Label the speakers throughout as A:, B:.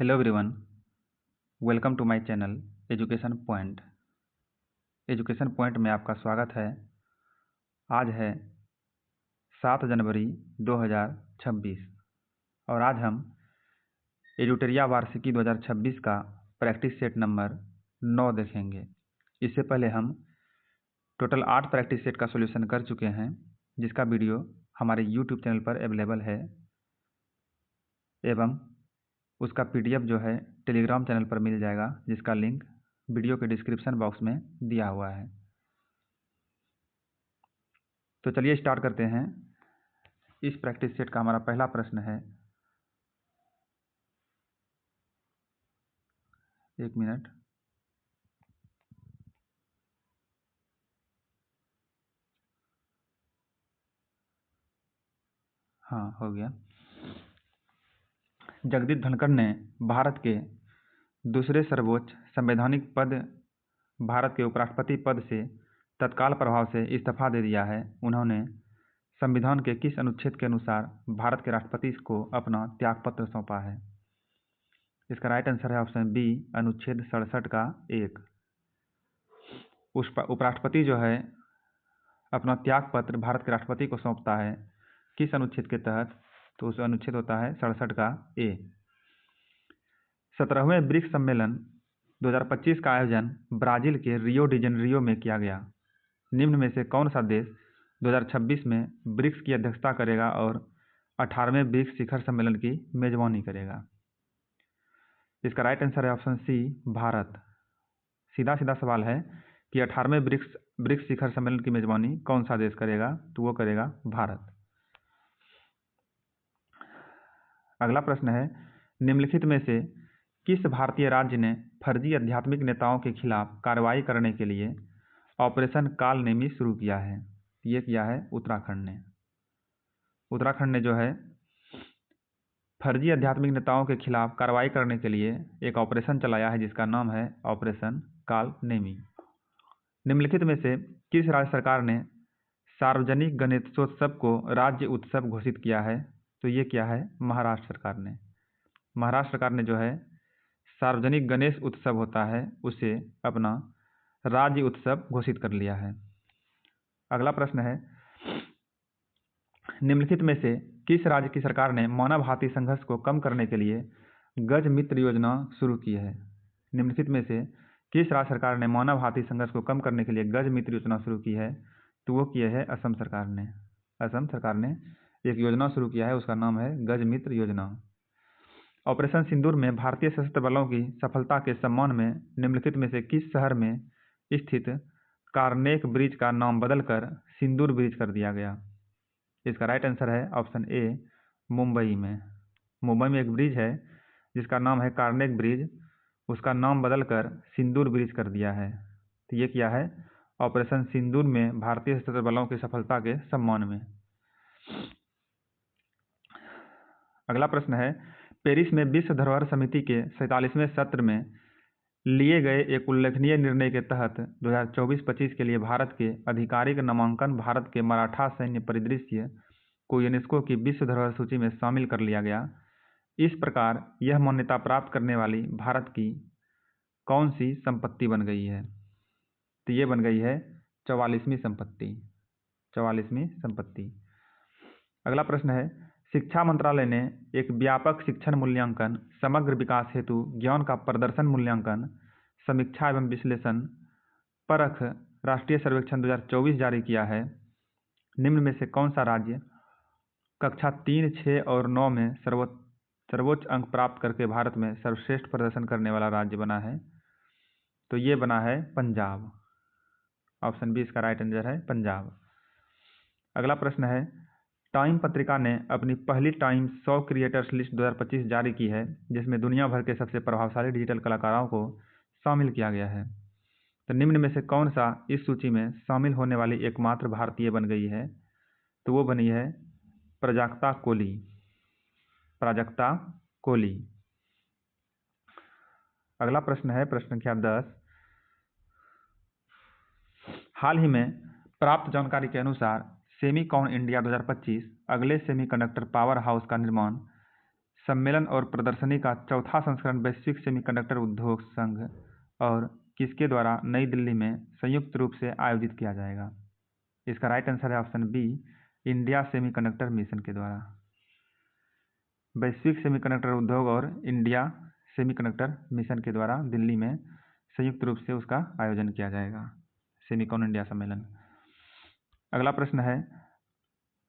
A: Hello everyone, welcome to my channel education point. Education point में आपका स्वागत है। आज है 7 जनवरी 2026 और आज हम एडुटेरिया वार्षिकी 2026 का प्रैक्टिस सेट नंबर 9 देखेंगे। इससे पहले हम टोटल 8 प्रैक्टिस सेट का सॉल्यूशन कर चुके हैं, जिसका वीडियो हमारे यूट्यूब चैनल पर अवेलेबल है एवं उसका पीडीएफ जो है टेलीग्राम चैनल पर मिल जाएगा, जिसका लिंक वीडियो के डिस्क्रिप्शन बॉक्स में दिया हुआ है। तो चलिए स्टार्ट करते हैं। इस प्रैक्टिस सेट का हमारा पहला प्रश्न है, एक मिनट। हाँ, हो गया। जगदीप धनखड़ ने भारत के दूसरे सर्वोच्च संवैधानिक पद भारत के उपराष्ट्रपति पद से तत्काल प्रभाव से इस्तीफा दे दिया है। उन्होंने संविधान के किस अनुच्छेद के अनुसार भारत के राष्ट्रपति को अपना त्यागपत्र सौंपा है? इसका राइट आंसर है ऑप्शन बी, अनुच्छेद 67 का 1। उपराष्ट्रपति जो है अपना त्यागपत्र भारत के राष्ट्रपति को सौंपता है किस अनुच्छेद के तहत? तो उस अनुच्छेद होता है 67 का ए। 17वें ब्रिक्स सम्मेलन 2025 का आयोजन ब्राजील के रियो डी जेनेरियो में किया गया। निम्न में से कौन सा देश 2026 में ब्रिक्स की अध्यक्षता करेगा और 18वें ब्रिक्स शिखर सम्मेलन की मेजबानी करेगा? इसका राइट आंसर है ऑप्शन सी, भारत। सीधा सीधा सवाल है कि 18वें ब्रिक्स शिखर सम्मेलन की मेजबानी कौन सा देश करेगा? तो वो करेगा भारत। अगला प्रश्न है, निम्नलिखित में से किस भारतीय राज्य ने फर्जी आध्यात्मिक नेताओं के खिलाफ कार्रवाई करने के लिए ऑपरेशन काल नेमी शुरू किया है? ये किया है उत्तराखंड ने। उत्तराखंड ने जो है फर्जी आध्यात्मिक नेताओं के खिलाफ कार्रवाई करने के लिए एक ऑपरेशन चलाया है, जिसका नाम है ऑपरेशन काल नेमी। निम्नलिखित में से किस राज्य सरकार ने सार्वजनिक गणेशोत्सव को राज्य उत्सव घोषित किया है? तो ये क्या है? महाराष्ट्र सरकार ने। महाराष्ट्र सरकार ने जो है सार्वजनिक गणेश उत्सव होता है उसे अपना राज्य उत्सव घोषित कर लिया है। अगला प्रश्न है, निम्नलिखित में से किस राज्य की सरकार ने मानव हाथी संघर्ष को कम करने के लिए गज मित्र योजना शुरू की है? निम्नलिखित में से किस राज्य सरकार ने मानव हाथी संघर्ष को कम करने के लिए गज मित्र योजना शुरू की है? तो वो किए है असम सरकार ने। असम सरकार ने एक योजना शुरू किया है, उसका नाम है गज मित्र योजना। ऑपरेशन सिंदूर में भारतीय सशस्त्र बलों की सफलता के सम्मान में निम्नलिखित में से किस शहर में स्थित कार्नेक ब्रिज का नाम बदलकर सिंदूर ब्रिज कर दिया गया? इसका राइट आंसर है ऑप्शन ए, मुंबई में। मुंबई में एक ब्रिज है जिसका नाम है कार्नेक ब्रिज, उसका नाम बदलकर सिंदूर ब्रिज कर दिया है। तो ये क्या है? ऑपरेशन सिंदूर में भारतीय सशस्त्र बलों की सफलता के सम्मान में। अगला प्रश्न है, पेरिस में विश्व धरोहर समिति के 47वें सत्र में लिए गए एक उल्लेखनीय निर्णय के तहत 2024-25 के लिए भारत के आधिकारिक नामांकन भारत के मराठा सैन्य परिदृश्य को यूनेस्को की विश्व धरोहर सूची में शामिल कर लिया गया। इस प्रकार यह मान्यता प्राप्त करने वाली भारत की कौन सी संपत्ति बन गई है? तो ये बन गई है 44वीं संपत्ति। 44वीं संपत्ति। अगला प्रश्न है, शिक्षा मंत्रालय ने एक व्यापक शिक्षण मूल्यांकन समग्र विकास हेतु ज्ञान का प्रदर्शन मूल्यांकन समीक्षा एवं विश्लेषण परख राष्ट्रीय सर्वेक्षण 2024 जारी किया है। निम्न में से कौन सा राज्य कक्षा 3, 6 और 9 में सर्वोच्च अंक प्राप्त करके भारत में सर्वश्रेष्ठ प्रदर्शन करने वाला राज्य बना है? तो ये बना है पंजाब। ऑप्शन बी इसका राइट आंसर है पंजाब। अगला प्रश्न है, टाइम पत्रिका ने अपनी पहली टाइम 100 क्रिएटर्स लिस्ट 2025 जारी की है, जिसमें दुनिया भर के सबसे प्रभावशाली डिजिटल कलाकारों को शामिल किया गया है। तो निम्न में से कौन सा इस सूची में शामिल होने वाली एकमात्र भारतीय बन गई है? तो वो बनी है प्राजक्ता कोली। प्राजक्ता कोली। अगला प्रश्न है प्रश्न संख्या 10। हाल ही में प्राप्त जानकारी के अनुसार सेमीकॉन इंडिया 2025 अगले सेमीकंडक्टर पावर हाउस का निर्माण सम्मेलन और प्रदर्शनी का चौथा संस्करण वैश्विक सेमीकंडक्टर उद्योग संघ और किसके द्वारा नई दिल्ली में संयुक्त रूप से आयोजित किया जाएगा? इसका राइट आंसर है option B, India semiconductor mission के द्वारा। वैश्विक सेमीकंडक्टर उद्योग और इंडिया सेमीकंडक्टर मिशन के द्वारा दिल्ली में संयुक्त रूप से उसका आयोजन किया जाएगा, सेमीकॉन इंडिया सम्मेलन। अगला प्रश्न है,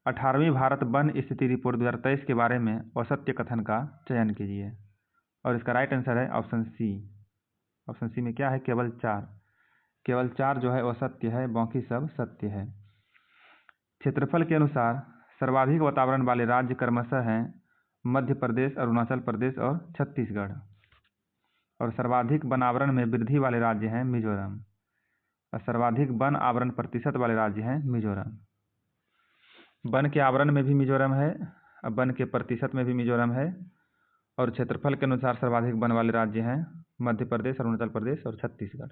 A: 18वीं भारत वन स्थिति रिपोर्ट 2023 के बारे में औसत्य कथन का चयन कीजिए, और इसका राइट आंसर है ऑप्शन सी। ऑप्शन सी में क्या है? केवल 4 जो है असत्य है, बाकी सब सत्य है। क्षेत्रफल के अनुसार सर्वाधिक वातावरण वाले राज्य क्रमशः हैं मध्य प्रदेश, अरुणाचल प्रदेश और छत्तीसगढ़, और सर्वाधिक वन आवरण में वृद्धि वाले राज्य हैं मिजोरम, और सर्वाधिक वन आवरण प्रतिशत वाले राज्य हैं मिजोरम। वन के आवरण में भी मिजोरम है, वन के प्रतिशत में भी मिजोरम है, और क्षेत्रफल के अनुसार सर्वाधिक वन वाले राज्य हैं मध्य प्रदेश, अरुणाचल प्रदेश और छत्तीसगढ़।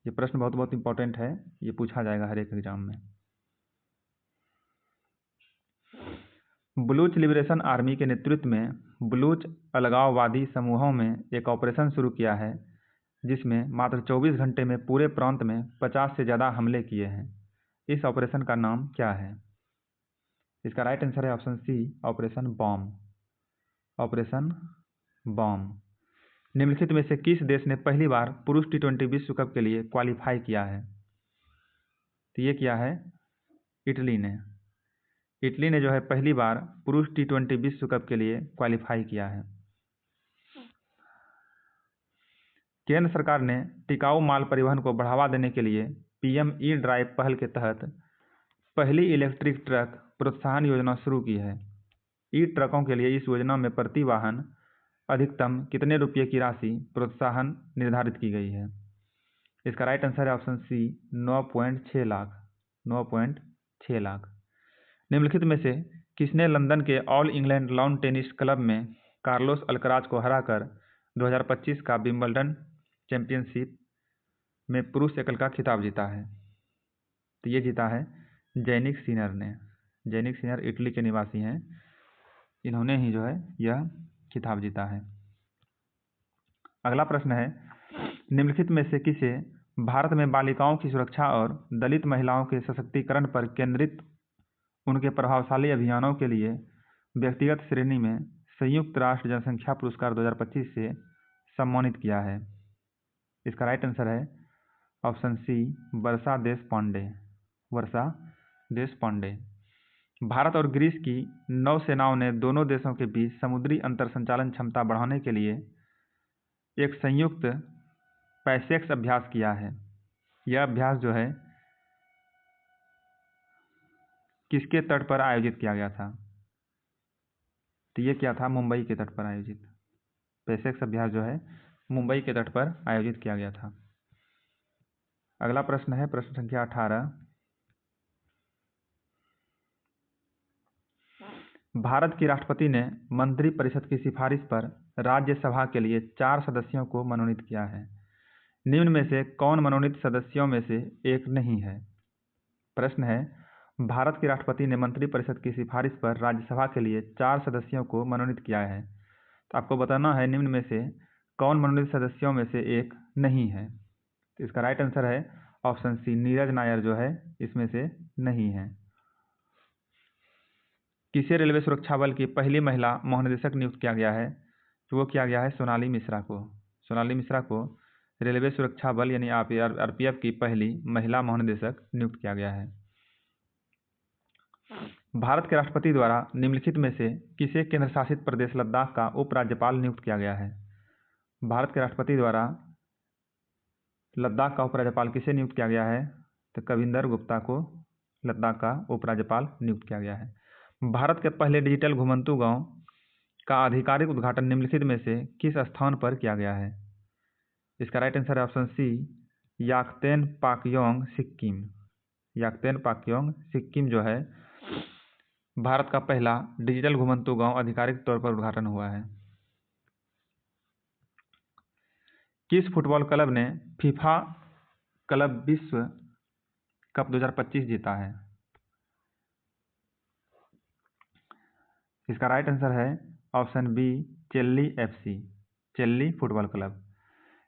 A: ये प्रश्न बहुत बहुत इंपॉर्टेंट है, ये पूछा जाएगा हर एक एग्जाम में। बलूच लिबरेशन आर्मी के नेतृत्व में बलूच अलगाववादी समूहों में एक ऑपरेशन शुरू किया है जिसमें मात्र 24 घंटे में पूरे प्रांत में 50 से ज़्यादा हमले किए हैं। इस ऑपरेशन का नाम क्या है? इसका राइट आंसर है option C, operation bomb. Operation bomb. निम्नलिखित में से किस देश ने पहली बार पुरुष T20 विश्व कप के लिए क्वालिफाई किया है? तो ये किया है इटली ने। इटली ने जो है पहली बार पुरुष T20 विश्व कप के लिए क्वालिफाई किया है। केंद्र सरकार ने टिकाऊ माल परिवहन को बढ़ावा देने के लिए PM E-ड्राइव पहल के तहत पहली इलेक्ट्रिक ट्रक प्रोत्साहन योजना शुरू की है। ई ट्रकों के लिए इस योजना में प्रति वाहन अधिकतम कितने रुपये की राशि प्रोत्साहन निर्धारित की गई है? इसका राइट आंसर है ऑप्शन सी, 9.6 लाख। 9.6 लाख। निम्नलिखित में से किसने लंदन के all England lawn tennis club में कार्लोस अल्कराज को हराकर 2025 का विंबलडन चैंपियनशिप में पुरुष एकल का खिताब जीता है? तो ये जीता है जैनिक सिनर ने। जैनिक सिनर इटली के निवासी हैं, इन्होंने ही जो है यह खिताब जीता है। अगला प्रश्न है, निम्नलिखित में से किसे भारत में बालिकाओं की सुरक्षा और दलित महिलाओं के सशक्तिकरण पर केंद्रित उनके प्रभावशाली अभियानों के लिए व्यक्तिगत श्रेणी में संयुक्त राष्ट्र जनसंख्या पुरस्कार 2025 से सम्मानित किया है? इसका राइट आंसर है ऑप्शन सी, वर्षा देशपांडे। वर्षा देशपांडे। भारत और ग्रीस की नौसेनाओं ने दोनों देशों के बीच समुद्री अंतर संचालन क्षमता बढ़ाने के लिए एक संयुक्त पैसेक्स अभ्यास किया है। यह अभ्यास जो है किसके तट पर आयोजित किया गया था? तो ये क्या था? मुंबई के तट पर आयोजित। पैसेक्स अभ्यास जो है मुंबई के तट पर आयोजित किया गया था। अगला प्रश्न है प्रश्न संख्या 18। भारत की राष्ट्रपति ने मंत्रिपरिषद की सिफारिश पर राज्यसभा के लिए 4 सदस्यों को मनोनीत किया है। निम्न में से कौन मनोनीत सदस्यों में से एक नहीं है? प्रश्न है, भारत के राष्ट्रपति ने मंत्रिपरिषद की सिफारिश पर राज्यसभा के लिए 4 सदस्यों को मनोनीत किया है, तो आपको बताना है निम्न में से कौन मनोनीत सदस्यों में से एक नहीं है। तो इसका राइट आंसर है ऑप्शन सी, नीरज नायर जो है इसमें से नहीं है। किसे रेलवे सुरक्षा बल की पहली महिला महानिदेशक नियुक्त किया गया है? तो वो किया गया है सोनाली मिश्रा को। सोनाली मिश्रा को रेलवे सुरक्षा बल यानी RPF की पहली महिला महानिदेशक नियुक्त किया गया है। भारत के राष्ट्रपति द्वारा निम्नलिखित में से किसे केंद्र शासित प्रदेश लद्दाख का उपराज्यपाल नियुक्त किया गया है? भारत के राष्ट्रपति द्वारा लद्दाख का उपराज्यपाल किसे नियुक्त किया गया है? तो कविंदर गुप्ता को लद्दाख का उपराज्यपाल नियुक्त किया गया है। भारत के पहले डिजिटल घुमंतू गांव का आधिकारिक उद्घाटन निम्नलिखित में से किस स्थान पर किया गया है? इसका राइट आंसर है ऑप्शन सी, याकतेन पाक्योंग सिक्किम। याकतेन पाक्योंग सिक्किम जो है भारत का पहला डिजिटल घुमंतू गांव आधिकारिक तौर पर उद्घाटन हुआ है। किस फुटबॉल क्लब ने फीफा क्लब विश्व कप 2025 जीता है? इसका राइट आंसर है option B Chelsea FC, Chelsea football club.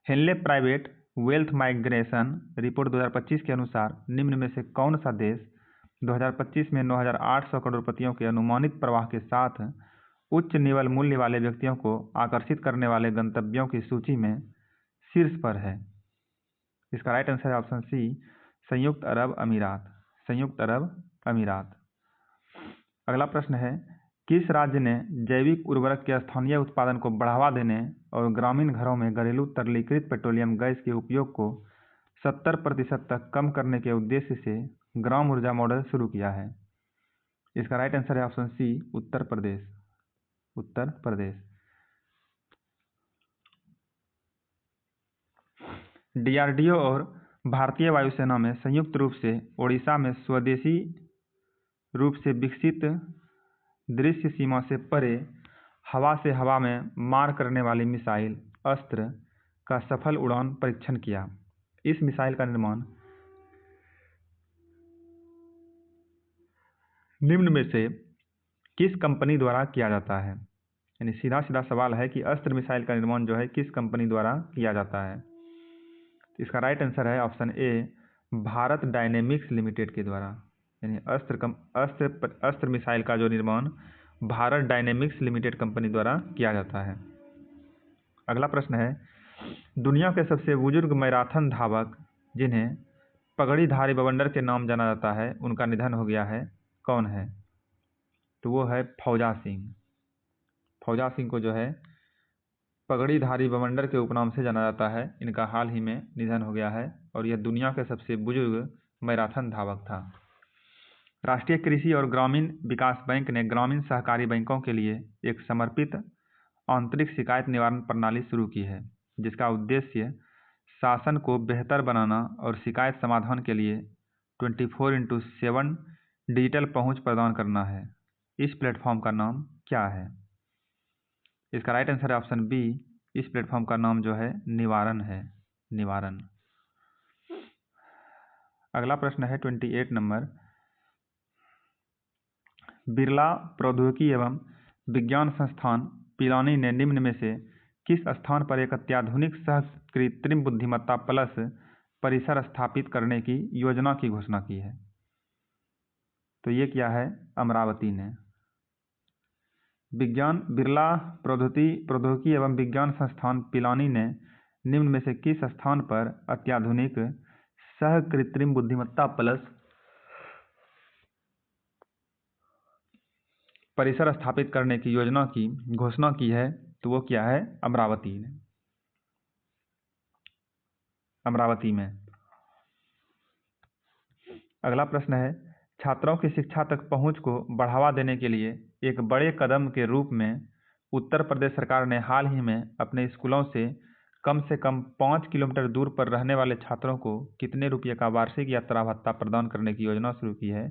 A: Henley private wealth migration report 2025 के अनुसार निम्न में से कौन सा देश 2025 में 9,800 करोड़पतियों के अनुमानित प्रवाह के साथ उच्च निवल मूल्य वाले व्यक्तियों को आकर्षित करने वाले गंतव्यों की सूची में शीर्ष पर है? इसका राइट आंसर है ऑप्शन सी संयुक्त अरब अमीरात, संयुक्त अरब अमीरात। अगला प्रश्न है, किस राज्य ने जैविक उर्वरक के स्थानीय उत्पादन को बढ़ावा देने और ग्रामीण घरों में घरेलू तरलीकृत पेट्रोलियम गैस के उपयोग को 70% तक कम करने के उद्देश्य से ग्राम ऊर्जा मॉडल शुरू किया है? इसका राइट आंसर है ऑप्शन सी उत्तर प्रदेश, उत्तर प्रदेश। DRDO और भारतीय वायुसेना में संयुक्त रूप से ओडिशा में स्वदेशी रूप से विकसित दृश्य सीमा से परे हवा से हवा में मार करने वाली मिसाइल अस्त्र का सफल उड़ान परीक्षण किया। इस मिसाइल का निर्माण निम्न में से किस कंपनी द्वारा किया जाता है? यानी सीधा सीधा सवाल है कि अस्त्र मिसाइल का निर्माण जो है किस कंपनी द्वारा किया जाता है? इसका राइट आंसर है option A Bharat dynamics limited के द्वारा। यानी अस्त्र मिसाइल का जो निर्माण भारत डायनेमिक्स लिमिटेड कंपनी द्वारा किया जाता है। अगला प्रश्न है, दुनिया के सबसे बुजुर्ग मैराथन धावक जिन्हें पगड़ीधारी बवंडर के नाम जाना जाता है उनका निधन हो गया है, कौन है? तो वो है फौजा सिंह। फौजा सिंह को जो है पगड़ीधारी बवंडर के उपनाम से जाना जाता है। इनका हाल ही में निधन हो गया है और यह दुनिया के सबसे बुजुर्ग मैराथन धावक था। राष्ट्रीय कृषि और ग्रामीण विकास बैंक ने ग्रामीण सहकारी बैंकों के लिए एक समर्पित आंतरिक शिकायत निवारण प्रणाली शुरू की है, जिसका उद्देश्य शासन को बेहतर बनाना और शिकायत समाधान के लिए 24x7 डिजिटल पहुंच प्रदान करना है। इस प्लेटफॉर्म का नाम क्या है? इसका राइट आंसर है ऑप्शन बी इस प्लेटफॉर्म का नाम जो है निवारण है, निवारण। अगला प्रश्न है 28 नंबर, बिरला प्रौद्योगिकी एवं विज्ञान संस्थान पिलानी ने निम्न में से किस स्थान पर एक अत्याधुनिक सह कृत्रिम बुद्धिमत्ता प्लस परिसर स्थापित करने की योजना की घोषणा की है? तो ये क्या है? अमरावती ने। बिरला प्रौद्योगिकी एवं विज्ञान संस्थान पिलानी ने निम्न में से किस स्थान पर अत्याधुनिक सह कृत्रिम बुद्धिमत्ता प्लस परिसर स्थापित करने की योजना की घोषणा की है? तो वो क्या है? अमरावती ने, अमरावती में। अगला प्रश्न है, छात्रों की शिक्षा तक पहुंच को बढ़ावा देने के लिए एक बड़े कदम के रूप में उत्तर प्रदेश सरकार ने हाल ही में अपने स्कूलों से कम 5 किलोमीटर दूर पर रहने वाले छात्रों को कितने रुपये का वार्षिक यात्रा भत्ता प्रदान करने की योजना शुरू की है?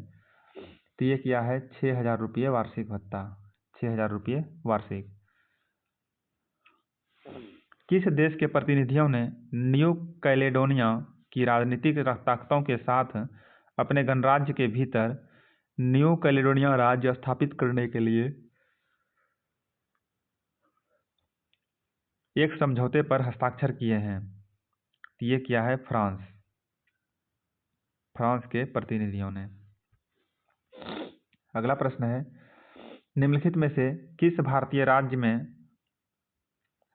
A: तो ये क्या है? 6,000 रुपये वार्षिक भत्ता, 6,000 रुपये वार्षिक। किस देश के प्रतिनिधियों ने न्यू कैलेडोनिया की राजनीतिक ताकतों के साथ अपने गणराज्य के भीतर न्यू कैलेडोनिया राज्य स्थापित करने के लिए एक समझौते पर हस्ताक्षर किए हैं? तो ये क्या है? फ्रांस, फ्रांस के प्रतिनिधियों ने। अगला प्रश्न है, निम्नलिखित में से किस भारतीय राज्य में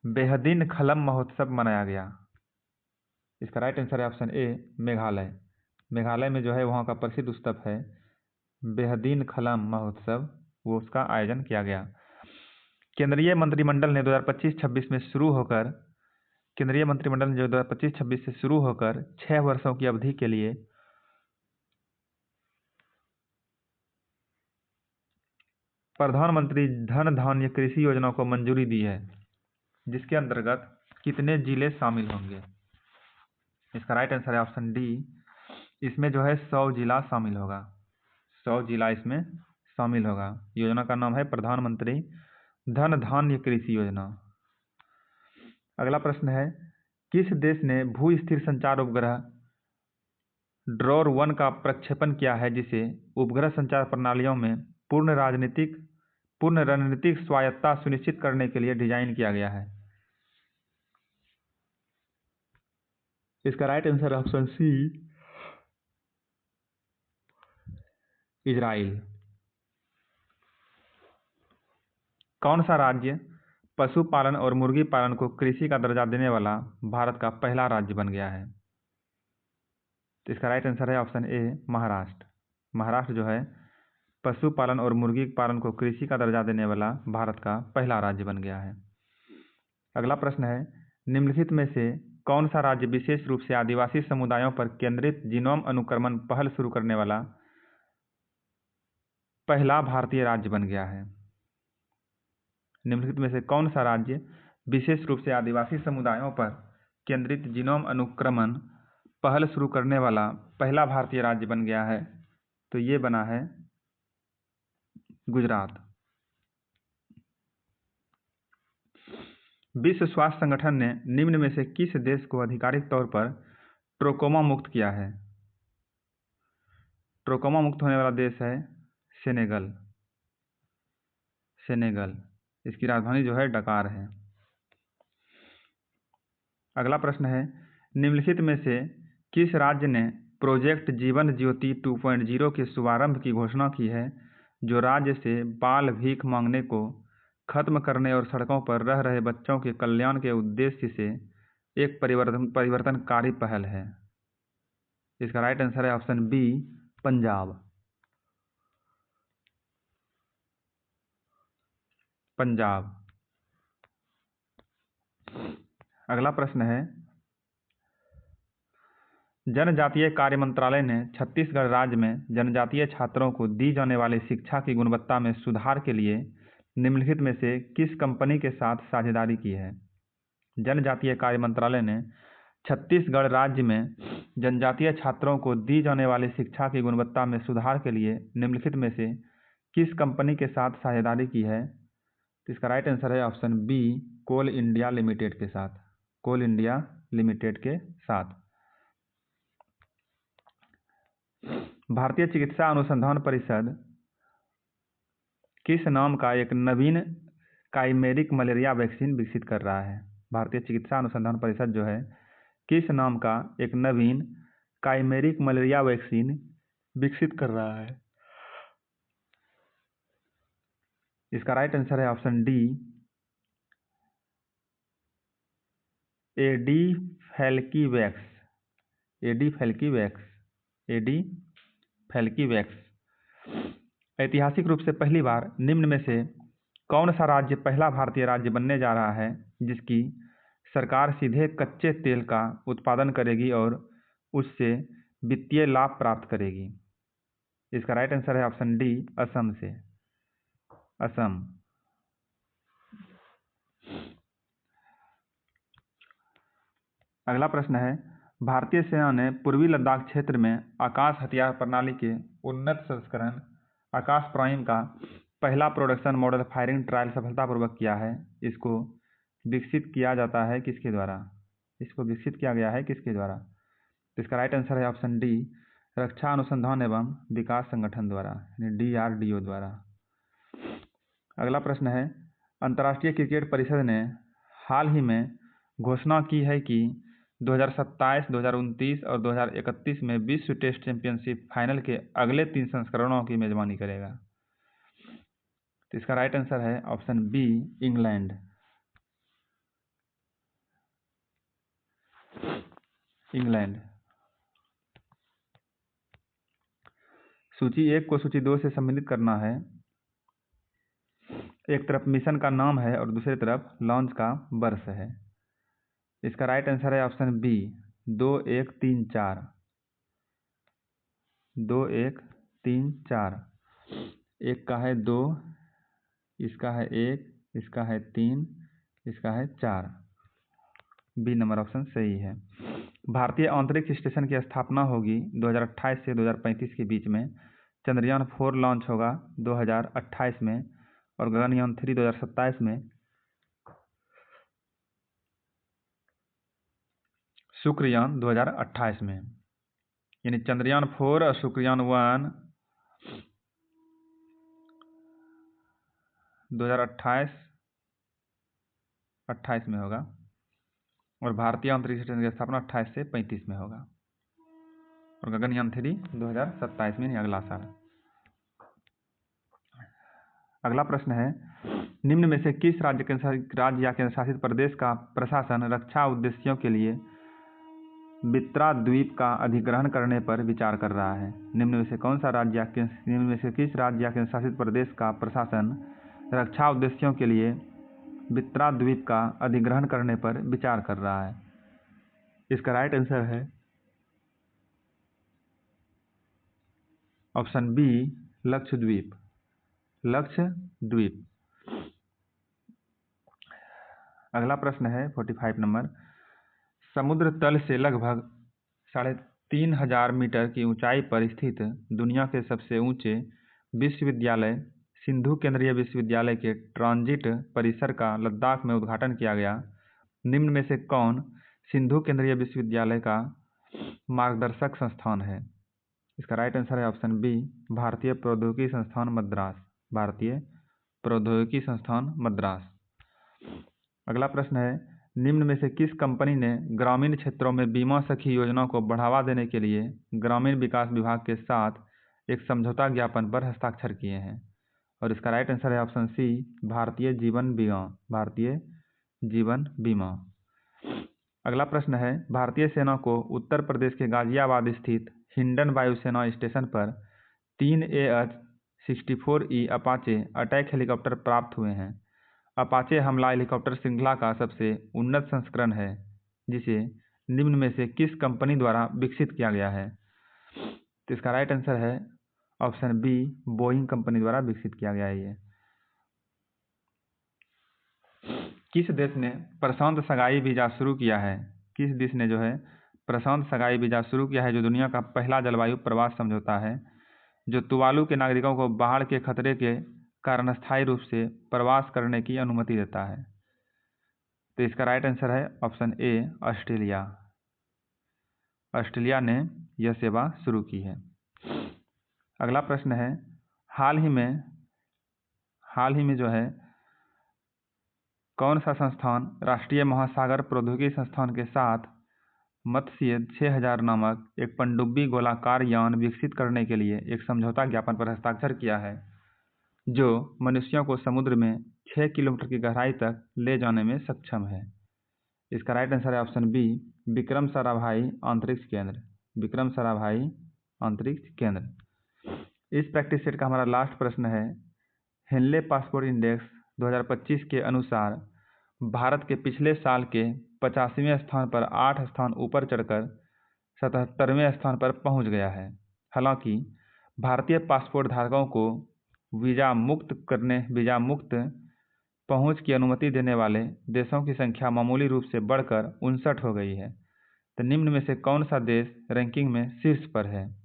A: बेहदीन खलम महोत्सव मनाया गया? इसका राइट आंसर है ऑप्शन ए मेघालय। मेघालय में जो है वहाँ का प्रसिद्ध उत्सव है बेहदीन खलम महोत्सव, वो उसका आयोजन किया गया। केंद्रीय मंत्रिमंडल ने 2025-26 में शुरू होकर केंद्रीय मंत्रिमंडल ने जो 2025-26 से शुरू होकर 6 वर्षों की अवधि के लिए प्रधानमंत्री धन धान्य कृषि योजना को मंजूरी दी है, जिसके अंतर्गत कितने जिले शामिल होंगे? इसका राइट आंसर है ऑप्शन डी, इसमें जो है 100 जिला शामिल होगा, 100 जिला इसमें शामिल होगा। योजना का नाम है प्रधानमंत्री धन धान्य कृषि योजना। अगला प्रश्न है, किस देश ने भू स्थिर संचार उपग्रह ड्रोर 1 का प्रक्षेपण किया है, जिसे उपग्रह संचार प्रणालियों में पूर्ण राजनीतिक पूर्ण रणनीतिक स्वायत्तता सुनिश्चित करने के लिए डिजाइन किया गया है? इसका right answer option C, Israel. कौन सा राज्य पशुपालन और मुर्गी पालन को कृषि का दर्जा देने वाला भारत का पहला राज्य बन गया है? तो इसका राइट आंसर है ऑप्शन ए, महाराष्ट्र। महाराष्ट्र जो है पशुपालन और मुर्गी पालन को कृषि का दर्जा देने वाला भारत का पहला राज्य बन गया है। अगला प्रश्न है, निम्नलिखित में से कौन सा राज्य विशेष रूप से आदिवासी समुदायों पर केंद्रित जीनोम अनुक्रमण पहल शुरू करने वाला पहला भारतीय राज्य बन गया है? निम्नलिखित में से कौन सा राज्य विशेष रूप से आदिवासी समुदायों पर केंद्रित जीनोम अनुक्रमण पहल शुरू करने वाला पहला भारतीय राज्य बन गया है? तो ये बना है गुजरात। विश्व स्वास्थ्य संगठन ने निम्न में से किस देश को आधिकारिक तौर पर ट्रोकोमा मुक्त किया है? ट्रोकोमा मुक्त होने वाला देश है सेनेगल। सेनेगल, इसकी राजधानी जो है डकार है। अगला प्रश्न है, निम्नलिखित में से किस राज्य ने प्रोजेक्ट जीवन ज्योति 2.0 के शुभारंभ की घोषणा की है, जो राज्य से बाल भीख मांगने को खत्म करने और सड़कों पर रह रहे बच्चों के कल्याण के उद्देश्य से एक परिवर्तनकारी पहल है? इसका राइट आंसर है ऑप्शन बी, पंजाब। पंजाब। अगला प्रश्न है, जनजातीय कार्य मंत्रालय ने छत्तीसगढ़ राज्य में जनजातीय छात्रों को दी जाने वाली शिक्षा की गुणवत्ता में सुधार के लिए निम्नलिखित में से किस कंपनी के साथ साझेदारी की है? जनजातीय कार्य मंत्रालय ने छत्तीसगढ़ राज्य में जनजातीय छात्रों को दी जाने वाली शिक्षा की गुणवत्ता में सुधार के लिए निम्नलिखित में से किस कंपनी के साथ साझेदारी की है? तो इसका राइट आंसर है ऑप्शन बी, कोल इंडिया लिमिटेड के साथ। कोल इंडिया लिमिटेड के साथ। भारतीय चिकित्सा अनुसंधान परिषद किस नाम का एक नवीन काइमेरिक मलेरिया वैक्सीन विकसित कर रहा है? भारतीय चिकित्सा अनुसंधान परिषद जो है किस नाम का एक नवीन काइमेरिक मलेरिया वैक्सीन विकसित कर रहा है? इसका राइट आंसर है option D, AdFalciVax. AdFalciVax. AdFalciVax. ऐतिहासिक रूप से पहली बार निम्न में से कौन सा राज्य पहला भारतीय राज्य बनने जा रहा है जिसकी सरकार सीधे कच्चे तेल का उत्पादन करेगी और उससे वित्तीय लाभ प्राप्त करेगी? इसका राइट आंसर है ऑप्शन डी, असम से। असम। अगला प्रश्न है, भारतीय सेना ने पूर्वी लद्दाख क्षेत्र में आकाश हथियार प्रणाली के उन्नत संस्करण आकाश प्राइम का पहला प्रोडक्शन मॉडल फायरिंग ट्रायल सफलतापूर्वक किया है। इसको विकसित किया जाता है किसके द्वारा? इसको विकसित किया गया है किसके द्वारा? तो इसका राइट आंसर है ऑप्शन डी, रक्षा अनुसंधान एवं विकास संगठन द्वारा, यानी DRDO द्वारा। अगला प्रश्न है, अंतर्राष्ट्रीय क्रिकेट परिषद ने हाल ही में घोषणा की है कि 2027, 2029 और 2031 में विश्व टेस्ट चैंपियनशिप फाइनल के अगले 3 संस्करणों की मेजबानी करेगा। तो इसका राइट आंसर है ऑप्शन बी, इंग्लैंड। इंग्लैंड। सूची 1 को सूची 2 से संबंधित करना है। एक तरफ मिशन का नाम है और दूसरी तरफ लॉन्च का वर्ष है। इसका राइट आंसर है ऑप्शन बी, 2134। 2134। एक का है 2, इसका है 1, इसका है 3, इसका है 4। बी नंबर ऑप्शन सही है। भारतीय अंतरिक्ष स्टेशन की स्थापना होगी 2028 से 2035 के बीच में। चंद्रयान 4 लॉन्च होगा 2028 में और गगनयान 3 2027 में। शुक्रयान 2028 में। यानी चंद्रयान 4 और शुक्रयान 1 2028 में होगा और भारतीय अंतरिक्ष स्टेशन की स्थापना 28 से 35 में होगा और गगनयान 3 2027 में, अगला साल। अगला प्रश्न है, निम्न में से किस राज्य या केंद्र शासित प्रदेश का प्रशासन रक्षा उद्देश्यों के लिए बित्रा द्वीप का अधिग्रहण करने पर विचार कर रहा है? निम्न में से किस राज्य या केंद्र शासित प्रदेश का प्रशासन रक्षा उद्देश्यों के लिए बित्रा द्वीप का अधिग्रहण करने पर विचार कर रहा है? इसका राइट आंसर है ऑप्शन बी, लक्षद्वीप। अगला प्रश्न है 45 नंबर, समुद्र तल से लगभग 3500 मीटर की ऊंचाई पर स्थित दुनिया के सबसे ऊंचे विश्वविद्यालय सिंधु केंद्रीय विश्वविद्यालय के ट्रांजिट परिसर का लद्दाख में उद्घाटन किया गया। निम्न में से कौन सिंधु केंद्रीय विश्वविद्यालय का मार्गदर्शक संस्थान है? इसका राइट आंसर है ऑप्शन बी, भारतीय प्रौद्योगिकी संस्थान मद्रास। अगला प्रश्न है, निम्न में से किस कंपनी ने ग्रामीण क्षेत्रों में बीमा सखी योजना को बढ़ावा देने के लिए ग्रामीण विकास विभाग के साथ एक समझौता ज्ञापन पर हस्ताक्षर किए हैं? और इसका राइट आंसर है ऑप्शन सी, भारतीय जीवन बीमा। अगला प्रश्न है, भारतीय सेना को उत्तर प्रदेश के गाजियाबाद स्थित हिंडन वायुसेना स्टेशन पर 3 AH-64E अपाचे अटैक हेलीकॉप्टर प्राप्त हुए हैं। अपाचे हमला हेलीकॉप्टर श्रृंखला का सबसे उन्नत संस्करण है, जिसे निम्न में से किस कंपनी द्वारा विकसित किया गया है? तो इसका राइट आंसर है ऑप्शन बी, बोइंग कंपनी द्वारा विकसित किया गया है ये। किस देश ने प्रशांत सगाई वीजा शुरू किया है? किस देश ने जो है प्रशांत सगाई वीजा शुरू किया है, जो दुनिया का पहला जलवायु प्रवास समझौता है, जो तुवालू के नागरिकों को बाढ़ के खतरे के कारण स्थायी रूप से प्रवास करने की अनुमति देता है? तो इसका राइट आंसर है ऑप्शन ए, ऑस्ट्रेलिया ने यह सेवा शुरू की है। अगला प्रश्न है, हाल ही में जो है कौन सा संस्थान राष्ट्रीय महासागर प्रौद्योगिकी संस्थान के साथ मत्स्य 6000 नामक एक पनडुब्बी गोलाकार यान विकसित करने के लिए एक समझौता ज्ञापन पर हस्ताक्षर किया है, जो मनुष्यों को समुद्र में 6 किलोमीटर की गहराई तक ले जाने में सक्षम है? इसका राइट आंसर है ऑप्शन बी, विक्रम साराभाई अंतरिक्ष केंद्र। इस प्रैक्टिस सेट का हमारा लास्ट प्रश्न है, हेनले पासपोर्ट इंडेक्स 2025 के अनुसार भारत के पिछले साल के 85वें स्थान पर 8 स्थान ऊपर चढ़कर 77वें स्थान पर पहुंच गया है। हालांकि भारतीय पासपोर्ट धारकों को वीजा मुक्त पहुंच की अनुमति देने वाले देशों की संख्या मामूली रूप से बढ़कर 59 हो गई है। तो निम्न में से कौन सा देश रैंकिंग में शीर्ष पर है?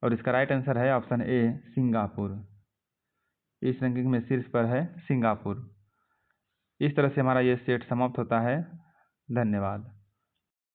A: और इसका राइट आंसर है ऑप्शन ए, सिंगापुर। इस रैंकिंग में शीर्ष पर है सिंगापुर। इस तरह से हमारा ये सेट समाप्त होता है। धन्यवाद।